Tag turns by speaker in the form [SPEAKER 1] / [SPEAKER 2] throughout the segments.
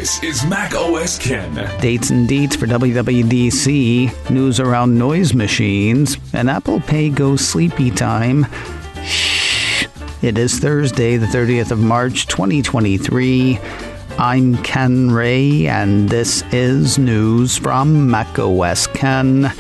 [SPEAKER 1] This is Mac OS Ken.
[SPEAKER 2] Dates and deets for WWDC, news around noise machines, and Apple Pay goes sleepy time. Shh. It is Thursday, the 30th of March, 2023. I'm Ken Ray, and this is news from Mac OS Ken,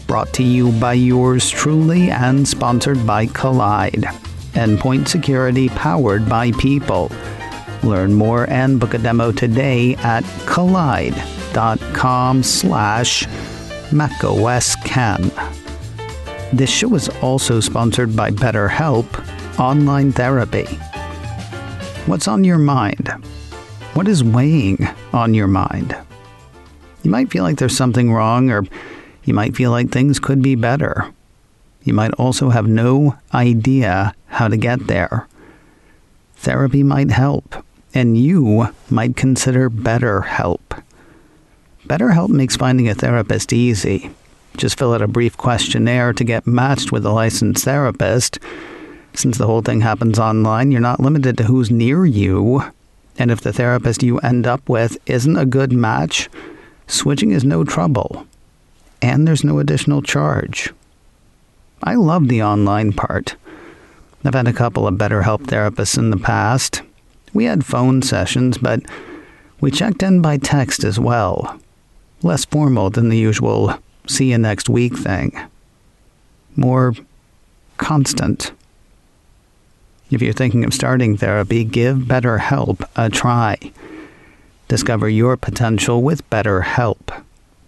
[SPEAKER 2] brought to you by yours truly and sponsored by Collide. Endpoint security powered by people. Learn more and book a demo today at collide.com/macOSCan. This show is also sponsored by BetterHelp Online Therapy. What's on your mind? What is weighing on your mind? You might feel like there's something wrong, or you might feel like things could be better. You might also have no idea how to get there. Therapy might help, and you might consider BetterHelp. BetterHelp makes finding a therapist easy. Just fill out a brief questionnaire to get matched with a licensed therapist. Since the whole thing happens online, you're not limited to who's near you. And if the therapist you end up with isn't a good match, switching is no trouble. And there's no additional charge. I love the online part. I've had a couple of BetterHelp therapists in the past. We had phone sessions, but we checked in by text as well. Less formal than the usual see you next week thing. More constant. If you're thinking of starting therapy, give BetterHelp a try. Discover your potential with BetterHelp.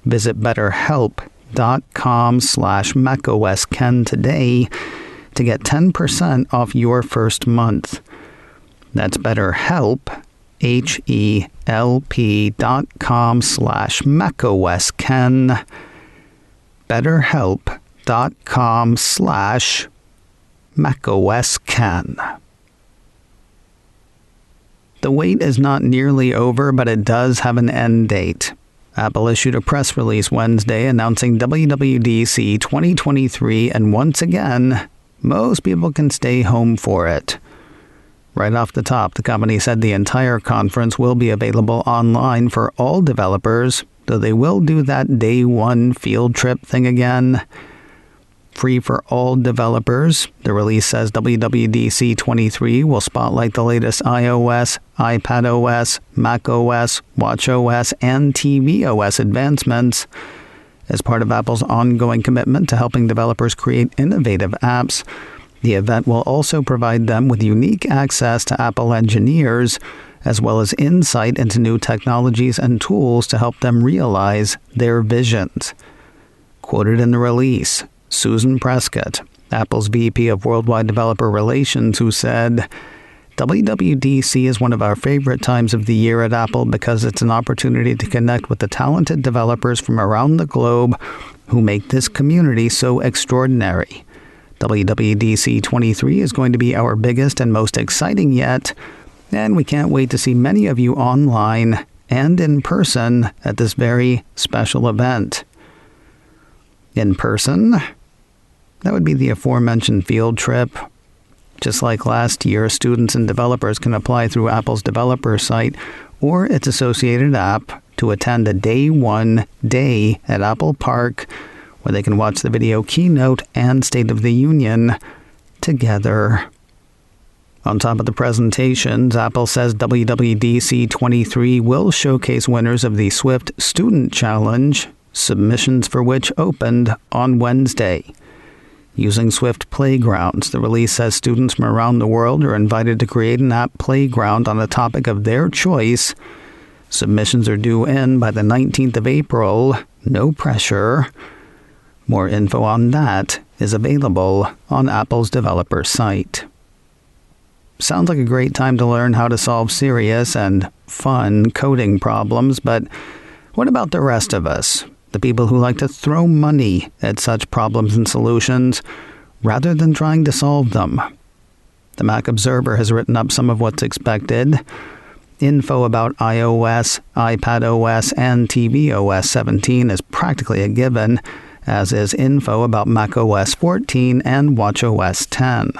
[SPEAKER 2] Visit BetterHelp.com/macOSCan today to get 10% off your first month. That's BetterHelp, HELP.com/macOSCan. BetterHelp.com/macOSCan. The wait is not nearly over, but it does have an end date. Apple issued a press release Wednesday announcing WWDC 2023, and once again, most people can stay home for it. Right off the top, the company said the entire conference will be available online for all developers, though they will do that day one field trip thing again. Free for all developers, the release says WWDC 23 will spotlight the latest iOS, iPadOS, macOS, watchOS, and tvOS advancements. As part of Apple's ongoing commitment to helping developers create innovative apps, the event will also provide them with unique access to Apple engineers, as well as insight into new technologies and tools to help them realize their visions. Quoted in the release, Susan Prescott, Apple's VP of Worldwide Developer Relations, who said, WWDC is one of our favorite times of the year at Apple because it's an opportunity to connect with the talented developers from around the globe who make this community so extraordinary. WWDC 23 is going to be our biggest and most exciting yet, and we can't wait to see many of you online and in person at this very special event. In person? That would be the aforementioned field trip. Just like last year, students and developers can apply through Apple's developer site or its associated app to attend a day one day at Apple Park, where they can watch the video keynote and State of the Union together. On top of the presentations, Apple says WWDC 23 will showcase winners of the Swift Student Challenge, submissions for which opened on Wednesday. Using Swift Playgrounds, the release says students from around the world are invited to create an app playground on a topic of their choice. Submissions are due in by the 19th of April. No pressure. More info on that is available on Apple's developer site. Sounds like a great time to learn how to solve serious and fun coding problems, but what about the rest of us? The people who like to throw money at such problems and solutions rather than trying to solve them. The Mac Observer has written up some of what's expected. Info about iOS, iPadOS, and tvOS 17 is practically a given, as is info about macOS 14 and watchOS 10.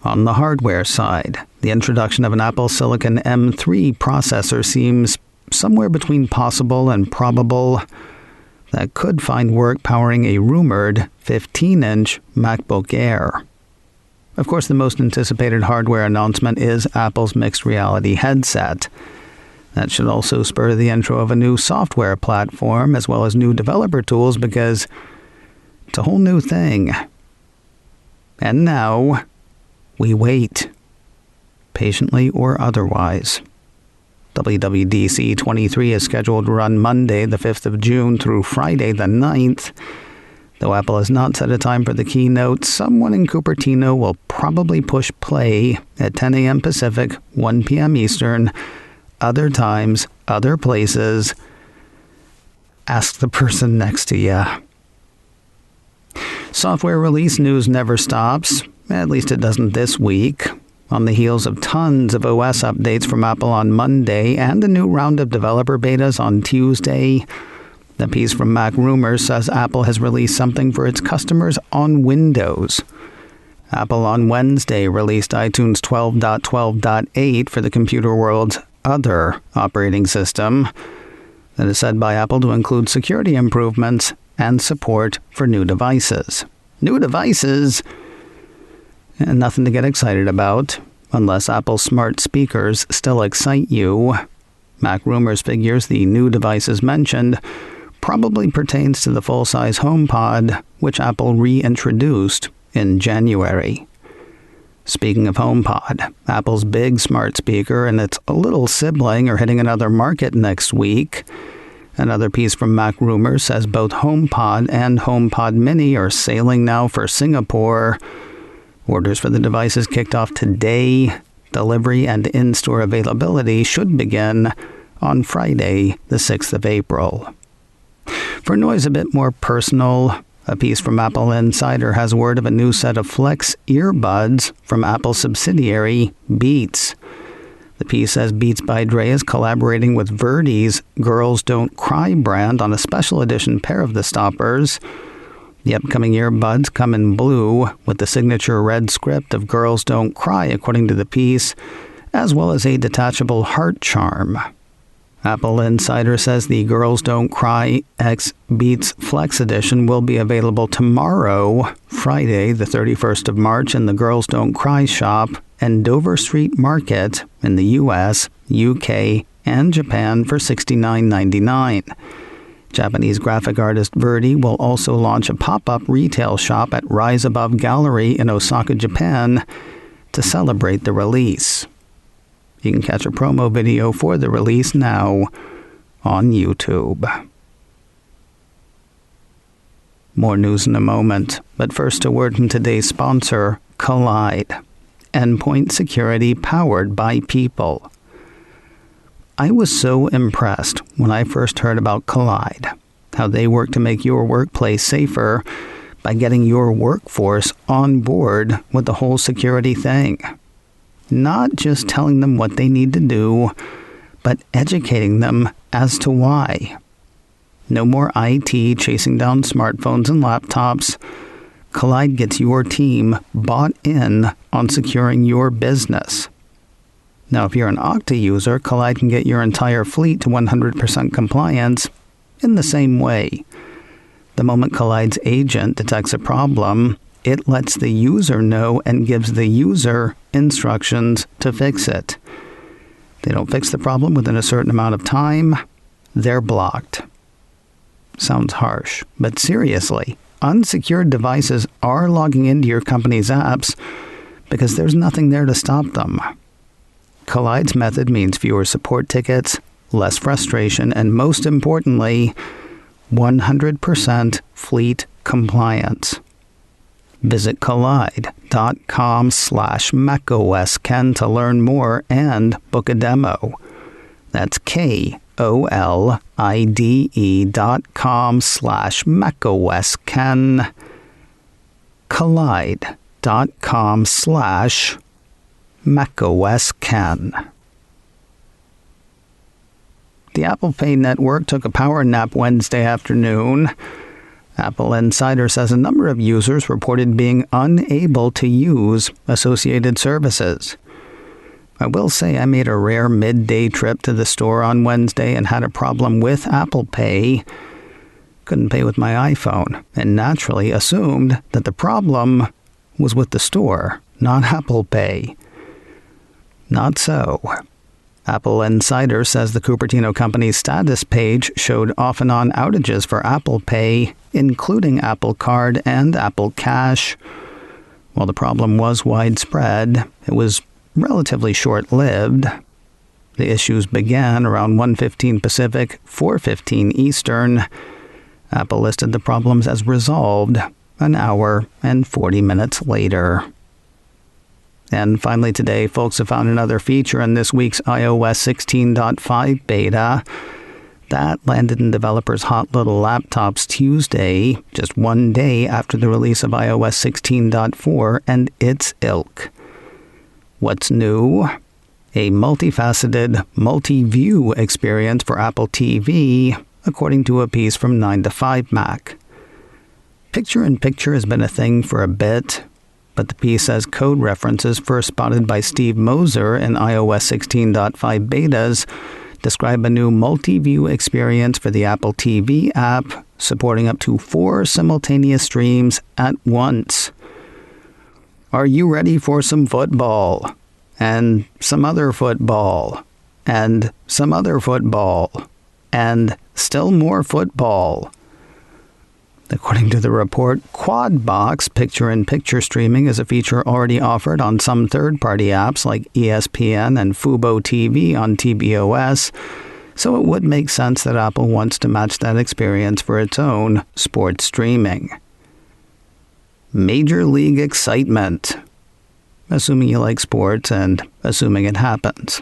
[SPEAKER 2] On the hardware side, the introduction of an Apple Silicon M3 processor seems somewhere between possible and probable, that could find work powering a rumored 15-inch MacBook Air. Of course, the most anticipated hardware announcement is Apple's mixed reality headset. That should also spur the intro of a new software platform as well as new developer tools because it's a whole new thing. And now, we wait, patiently or otherwise. WWDC23 is scheduled to run Monday, the 5th of June through Friday, the 9th. Though Apple has not set a time for the keynote, someone in Cupertino will probably push play at 10 a.m. Pacific, 1 p.m. Eastern. Other times, other places. Ask the person next to you. Software release news never stops. At least it doesn't this week. On the heels of tons of OS updates from Apple on Monday and a new round of developer betas on Tuesday, the piece from Mac Rumors says Apple has released something for its customers on Windows. Apple on Wednesday released iTunes 12.12.8 for the computer world's other operating system. That is said by Apple to include security improvements and support for new devices. New devices? And nothing to get excited about, unless Apple's smart speakers still excite you. Mac Rumors figures the new devices mentioned probably pertains to the full-size HomePod, which Apple reintroduced in January. Speaking of HomePod, Apple's big smart speaker and its little sibling are hitting another market next week. Another piece from Mac Rumors says both HomePod and HomePod Mini are sailing now for Singapore. Orders for the devices kicked off today. Delivery and in-store availability should begin on Friday, the 6th of April. For noise a bit more personal, a piece from Apple Insider has word of a new set of Flex earbuds from Apple's subsidiary, Beats. The piece says Beats by Dre is collaborating with Verdy's Girls Don't Cry brand on a special edition pair of the stoppers. The upcoming earbuds come in blue with the signature red script of Girls Don't Cry, according to the piece, as well as a detachable heart charm. Apple Insider says the Girls Don't Cry X Beats Flex Edition will be available tomorrow, Friday, the 31st of March, in the Girls Don't Cry shop and Dover Street Market in the US, UK, and Japan for $69.99. Japanese graphic artist Verdy will also launch a pop-up retail shop at Rise Above Gallery in Osaka, Japan, to celebrate the release. You can catch a promo video for the release now on YouTube. More news in a moment, but first a word from today's sponsor, Collide. Endpoint security powered by people. I was so impressed when I first heard about Collide, how they work to make your workplace safer by getting your workforce on board with the whole security thing. Not just telling them what they need to do, but educating them as to why. No more IT chasing down smartphones and laptops. Collide gets your team bought in on securing your business. Now, if you're an Okta user, Collide can get your entire fleet to 100% compliance in the same way. The moment Collide's agent detects a problem, it lets the user know and gives the user instructions to fix it. They don't fix the problem within a certain amount of time, they're blocked. Sounds harsh, but seriously, unsecured devices are logging into your company's apps because there's nothing there to stop them. Collide's method means fewer support tickets, less frustration, and most importantly, 100% fleet compliance. Visit collide.com/macOSKen to learn more and book a demo. That's KOLIDE.com/macOSKen. Collide.com/macOSKen. The Apple Pay network took a power nap Wednesday afternoon. Apple Insider says a number of users reported being unable to use associated services. I will say I made a rare midday trip to the store on Wednesday and had a problem with Apple Pay. Couldn't pay with my iPhone, and naturally assumed that the problem was with the store, not Apple Pay. Not so. Apple Insider says the Cupertino company's status page showed off-and-on outages for Apple Pay, including Apple Card and Apple Cash. While the problem was widespread, it was relatively short-lived. The issues began around 1:15 Pacific, 4:15 Eastern. Apple listed the problems as resolved an hour and 40 minutes later. And finally today, folks have found another feature in this week's iOS 16.5 beta. That landed in developers' hot little laptops Tuesday, just one day after the release of iOS 16.4 and its ilk. What's new? A multifaceted Multiview experience for Apple TV, according to a piece from 9to5 Mac. Picture-in-picture has been a thing for a bit, but the piece says code references first spotted by Steve Moser in iOS 16.5 betas describe a new multi-view experience for the Apple TV app, supporting up to 4 simultaneous streams at once. Are you ready for some football? And some other football? And some other football? And still more football? According to the report, Quadbox picture-in-picture streaming is a feature already offered on some third-party apps like ESPN and Fubo TV on tvOS, so it would make sense that Apple wants to match that experience for its own sports streaming. Major League excitement. Assuming you like sports and assuming it happens.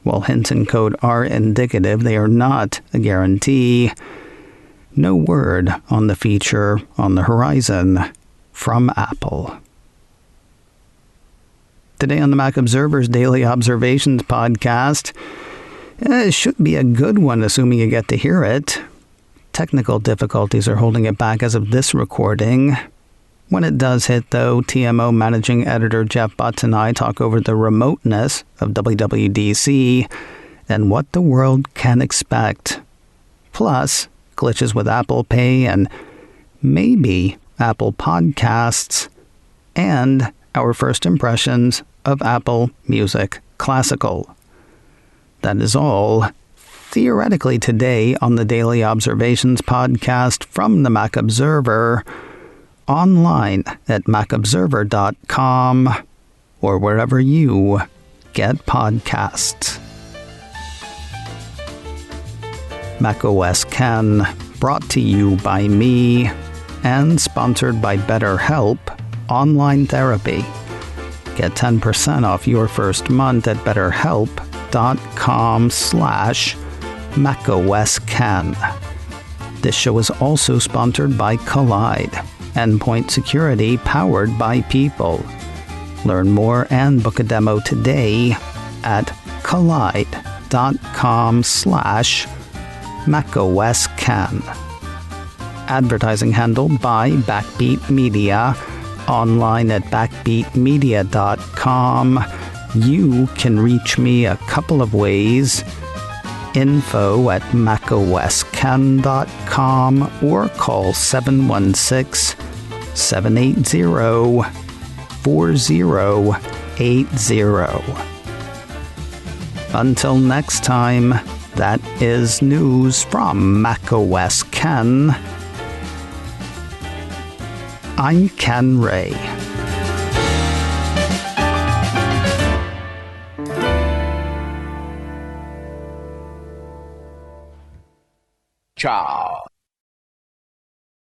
[SPEAKER 2] While hints in code are indicative, they are not a guarantee. No word on the feature on the horizon from Apple. Today on the Mac Observer's Daily Observations podcast, it should be a good one, assuming you get to hear it. Technical difficulties are holding it back as of this recording. When it does hit, though, TMO Managing Editor Jeff Butts and I talk over the remoteness of WWDC and what the world can expect. Plus, glitches with Apple Pay and maybe Apple Podcasts, and our first impressions of Apple Music Classical. That is all, theoretically, today on the Daily Observations podcast from the Mac Observer, online at macobserver.com or wherever you get podcasts. macOS Ken, brought to you by me and sponsored by BetterHelp Online Therapy. Get 10% off your first month at betterhelp.com/macOSKen. This show is also sponsored by Collide, endpoint security powered by people. Learn more and book a demo today at collide.com/macOSKen. Advertising handled by Backbeat Media, online at backbeatmedia.com. You can reach me a couple of ways. Info at macosken.com or call 716-780-4080. Until next time, that is news from macOS Ken. I'm Ken Ray.
[SPEAKER 1] Ciao.